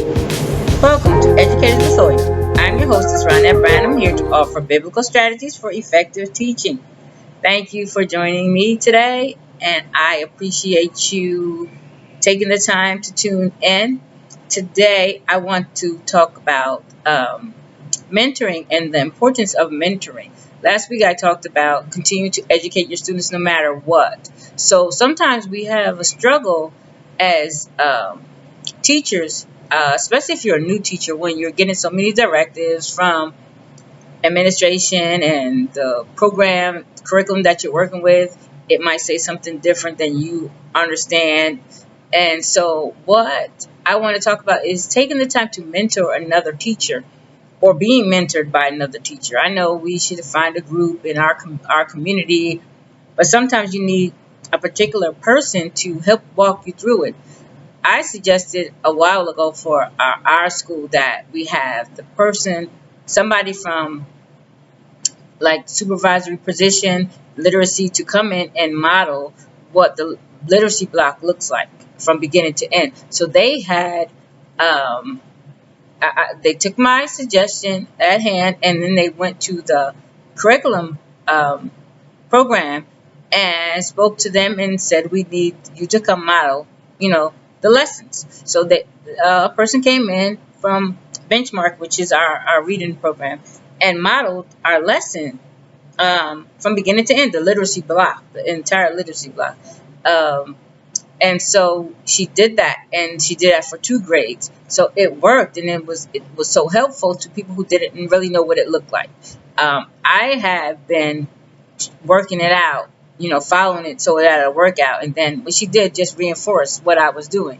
Welcome to Educators Authority. I'm your hostess, Ronette Brand. I'm here to offer biblical strategies for effective teaching. Thank you for joining me today, and I appreciate you taking the time to tune in. Today, I want to talk about mentoring and the importance of mentoring. Last week, I talked about continue to educate your students no matter what. So sometimes we have a struggle as teachers, especially if you're a new teacher, when you're getting so many directives from administration and the program curriculum that you're working with, it might say something different than you understand. And so, what I want to talk about is taking the time to mentor another teacher or being mentored by another teacher. I know we should find a group in our community, but sometimes you need a particular person to help walk you through it. I suggested a while ago for our school that we have the person, somebody from like supervisory position, literacy, to come in and model what the literacy block looks like from beginning to end. So they had, they took my suggestion at hand, and then they went to the curriculum program and spoke to them and said, we need you to come model, the lessons. So that a person came in from Benchmark, which is our reading program, and modeled our lesson from beginning to end, the literacy block, the entire literacy block. Um, and so she did that, and she did that for 2 grades. So it worked, and it was so helpful to people who didn't really know what it looked like. I have been working it out, following it so that it'll work out. And then what she did just reinforced what I was doing.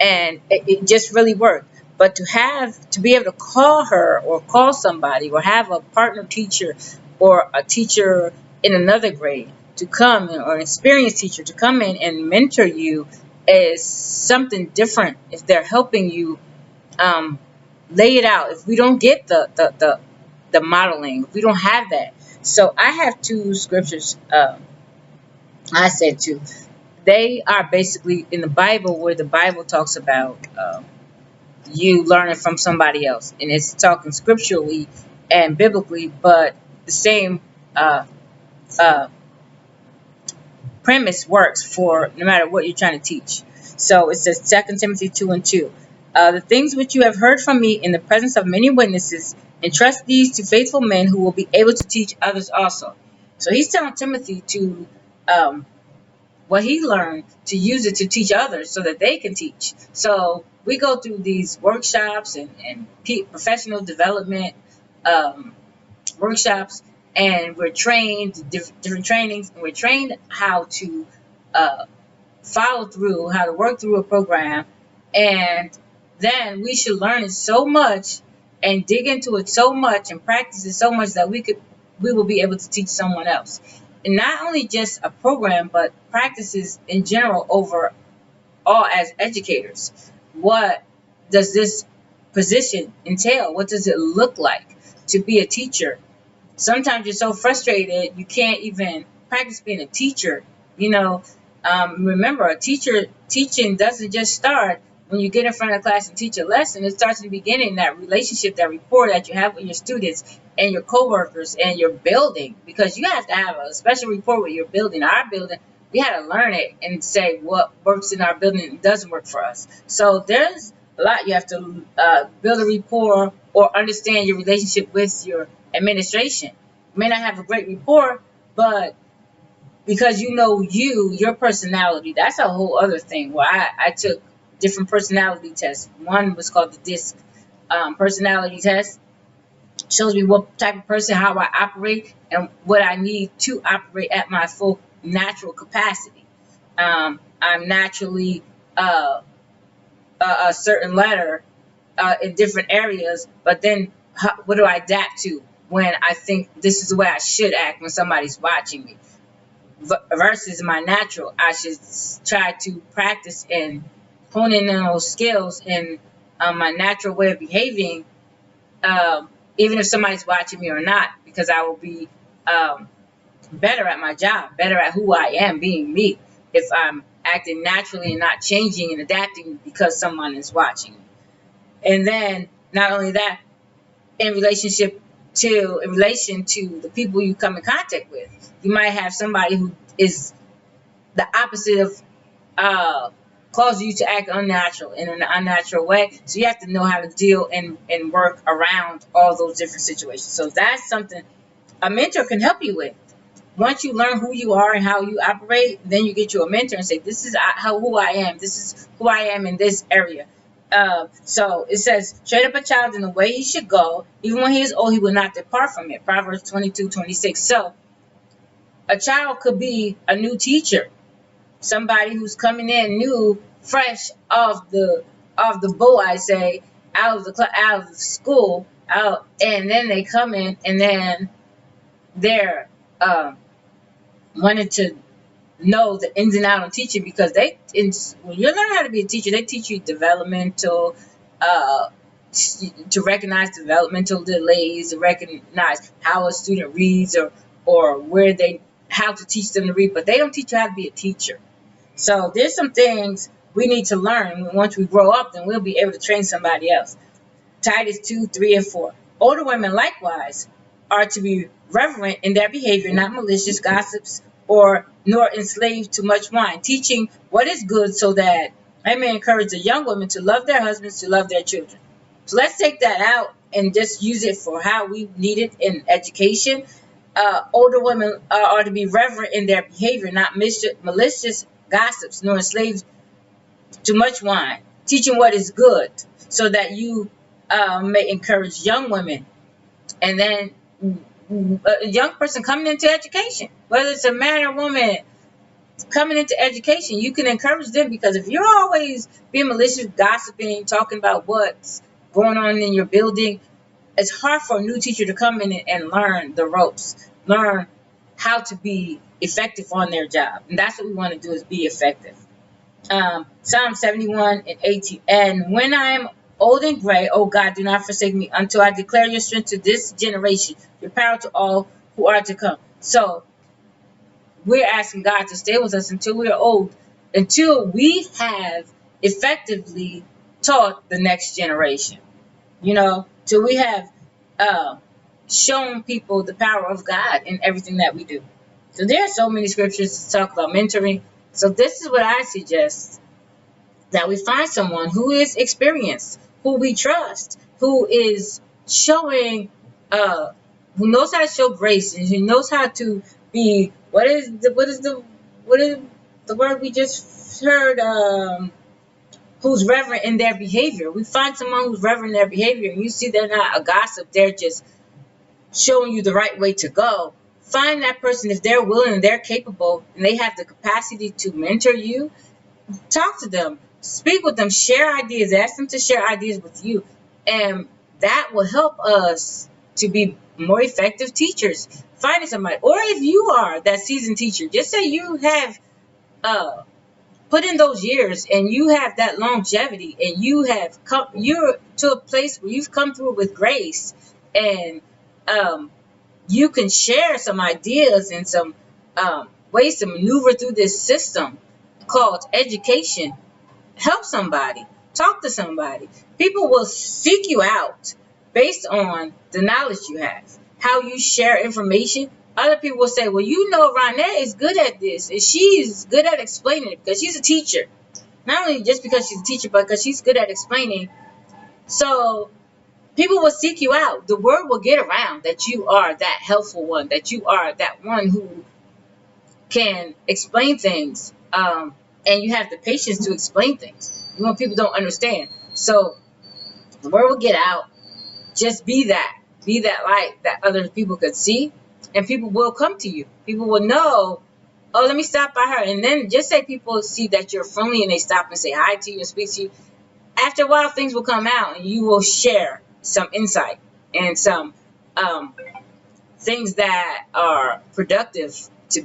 And it just really worked. But to be able to call her or call somebody or have a partner teacher or a teacher in another grade to come in, or an experienced teacher to come in and mentor you, is something different if they're helping you lay it out. If we don't get the modeling, if we don't have that. So I have 2 scriptures. I said 2. They are basically in the Bible, where the Bible talks about you learning from somebody else, and it's talking scripturally and biblically, but the same uh, premise works for no matter what you're trying to teach. So it says 2 Timothy 2:2. The things which you have heard from me in the presence of many witnesses, entrust these to faithful men who will be able to teach others also. So he's telling Timothy to what he learned, to use it to teach others so that they can teach. So we go through these workshops and professional development um, workshops, and we're trained different trainings, and we're trained how to uh, follow through, how to work through a program. And then we should learn it so much and dig into it so much and practice it so much that we will be able to teach someone else. And not only just a program, but practices in general over all as educators. What does this position entail? What does it look like to be a teacher? Sometimes you're so frustrated you can't even practice being a teacher. You know, remember, a teacher teaching doesn't just start when you get in front of class and teach a lesson. It starts in the beginning, that relationship, that rapport that you have with your students and your coworkers and your building, because you have to have a special rapport with your building. Our building, we had to learn it and say what works in our building and doesn't work for us. So there's a lot you have to build a rapport or understand your relationship with your administration. You may not have a great rapport, but because your personality, that's a whole other thing. Where I took different personality tests. One was called the DISC personality test. Shows me what type of person, how I operate, and what I need to operate at my full natural capacity. I'm naturally a certain letter in different areas, but then what do I adapt to when I think this is the way I should act when somebody's watching me? Versus my natural, I should try to practice and hone in on those skills and my natural way of behaving, even if somebody's watching me or not, because I will be better at my job, better at who I am, being me, if I'm acting naturally and not changing and adapting because someone is watching me. And then not only that, in relation to the people you come in contact with, you might have somebody who is the opposite of cause you to act unnatural in an unnatural way. So you have to know how to deal and work around all those different situations. So that's something a mentor can help you with. Once you learn who you are and how you operate, then you get you a mentor and say, "This is who I am. This is who I am in this area." So it says, "Train up a child in the way he should go. Even when he is old, he will not depart from it." Proverbs 22:26. So a child could be a new teacher, somebody who's coming in new, fresh off the boat, I say, out of the school, out, and then they come in, and then they're wanted to know the ins and outs of teaching, because when you learn how to be a teacher, they teach you developmental, uh, to recognize developmental delays, to recognize how a student reads, or where they how to teach them to read, but they don't teach you how to be a teacher. So there's some things we need to learn. Once we grow up, then we'll be able to train somebody else. Titus 2:3 and 4. Older women likewise are to be reverent in their behavior, not malicious gossips, or nor enslaved to much wine, teaching what is good, so that I may encourage the young women to love their husbands, to love their children. So let's take that out and just use it for how we need it in education. Older women are to be reverent in their behavior, not malicious gossips, nor enslaved to much wine, teaching what is good, so that you may encourage young women. And then a young person coming into education, whether it's a man or woman coming into education, you can encourage them, because if you're always being malicious, gossiping, talking about what's going on in your building, it's hard for a new teacher to come in and learn the ropes, learn how to be effective on their job. And that's what we want to do, is be effective. Psalm 71:18. And when I am old and gray, O God, do not forsake me until I declare your strength to this generation, your power to all who are to come. So we're asking God to stay with us until we are old, until we have effectively taught the next generation. Till we have shown people the power of God in everything that we do. So there are so many scriptures to talk about mentoring. So this is what I suggest, that we find someone who is experienced, who we trust, who is showing, who knows how to show grace, and who knows how to be, what is the word we just heard, who's reverent in their behavior. We find someone who's reverent in their behavior, and you see they're not a gossip, they're just showing you the right way to go. Find that person. If they're willing and they're capable and they have the capacity to mentor you, talk to them, speak with them, share ideas, ask them to share ideas with you, and that will help us to be more effective teachers. Finding somebody, or if you are that seasoned teacher, just say you have put in those years and you have that longevity, and you're to a place where you've come through with grace, and you can share some ideas and some ways to maneuver through this system called education. Help somebody, talk to somebody. People will seek you out based on the knowledge you have, how you share information. Other people will say, well, Ronette is good at this, and she's good at explaining it because she's a teacher. Not only just because she's a teacher, but because she's good at explaining. So people will seek you out. The word will get around that you are that helpful one, that you are that one who can explain things, and you have the patience to explain things when people don't understand. So the word will get out. Just be that light that other people could see, and people will come to you. People will know, oh, let me stop by her. And then just say people see that you're friendly and they stop and say hi to you and speak to you. After a while, things will come out, and you will share some insight and some things that are productive to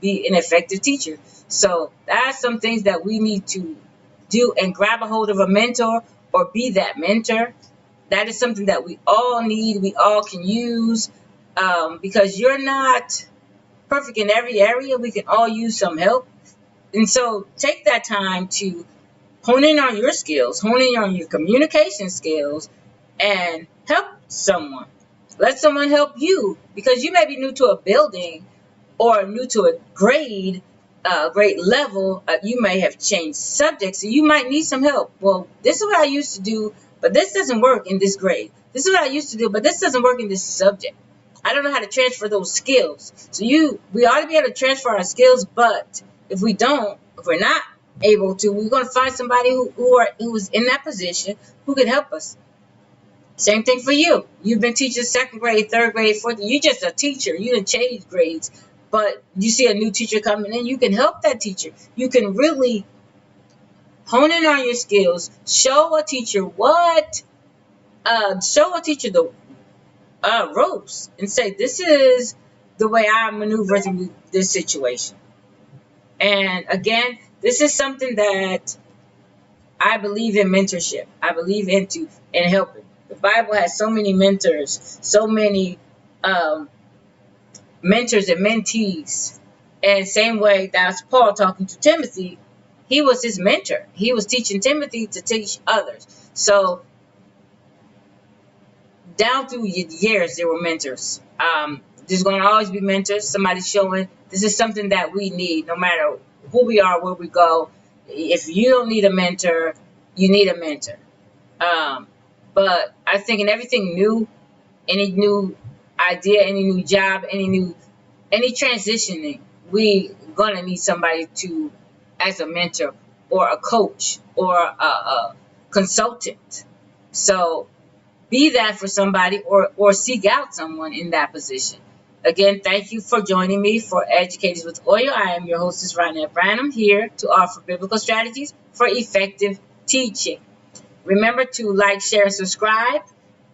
be an effective teacher. So that's some things that we need to do, and grab a hold of a mentor or be that mentor. That is something that we all need, we all can use, because you're not perfect in every area. We can all use some help. And so take that time to hone in on your skills, hone in on your communication skills, and help someone. Let someone help you, because you may be new to a building or new to a grade level. You may have changed subjects, and you might need some help. Well, this is what I used to do, but this doesn't work in this grade. This is what I used to do, but this doesn't work in this subject. I don't know how to transfer those skills. So we ought to be able to transfer our skills, but if we're not able to, we're going to find somebody who's in that position who can help us. Same thing for you. You've been teaching second grade, third grade, fourth. You're just a teacher. You didn't change grades, but you see a new teacher coming in. You can help that teacher. You can really hone in on your skills. Show a teacher the ropes, and say, this is the way I maneuver through this situation. And again, this is something that I believe in mentorship. I believe in helping. The Bible has so many mentors, so many mentors and mentees. And same way that's Paul talking to Timothy, he was his mentor. He was teaching Timothy to teach others. So down through years, there were mentors. There's going to always be mentors. Somebody showing this is something that we need, no matter who we are, where we go. If you don't need a mentor, you need a mentor. But I think in everything new, any new idea, any new job, any transitioning, we gonna need somebody as a mentor or a coach or a consultant. So be that for somebody, or seek out someone in that position. Again, thank you for joining me for Educators with Oil. I am your hostess, Ronette Branham, here to offer biblical strategies for effective teaching. Remember to like, share, and subscribe,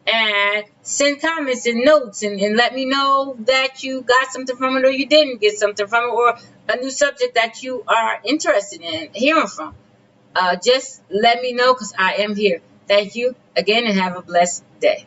and send comments and notes, and let me know that you got something from it or you didn't get something from it, or a new subject that you are interested in hearing from. Just let me know, because I am here. Thank you again, and have a blessed day.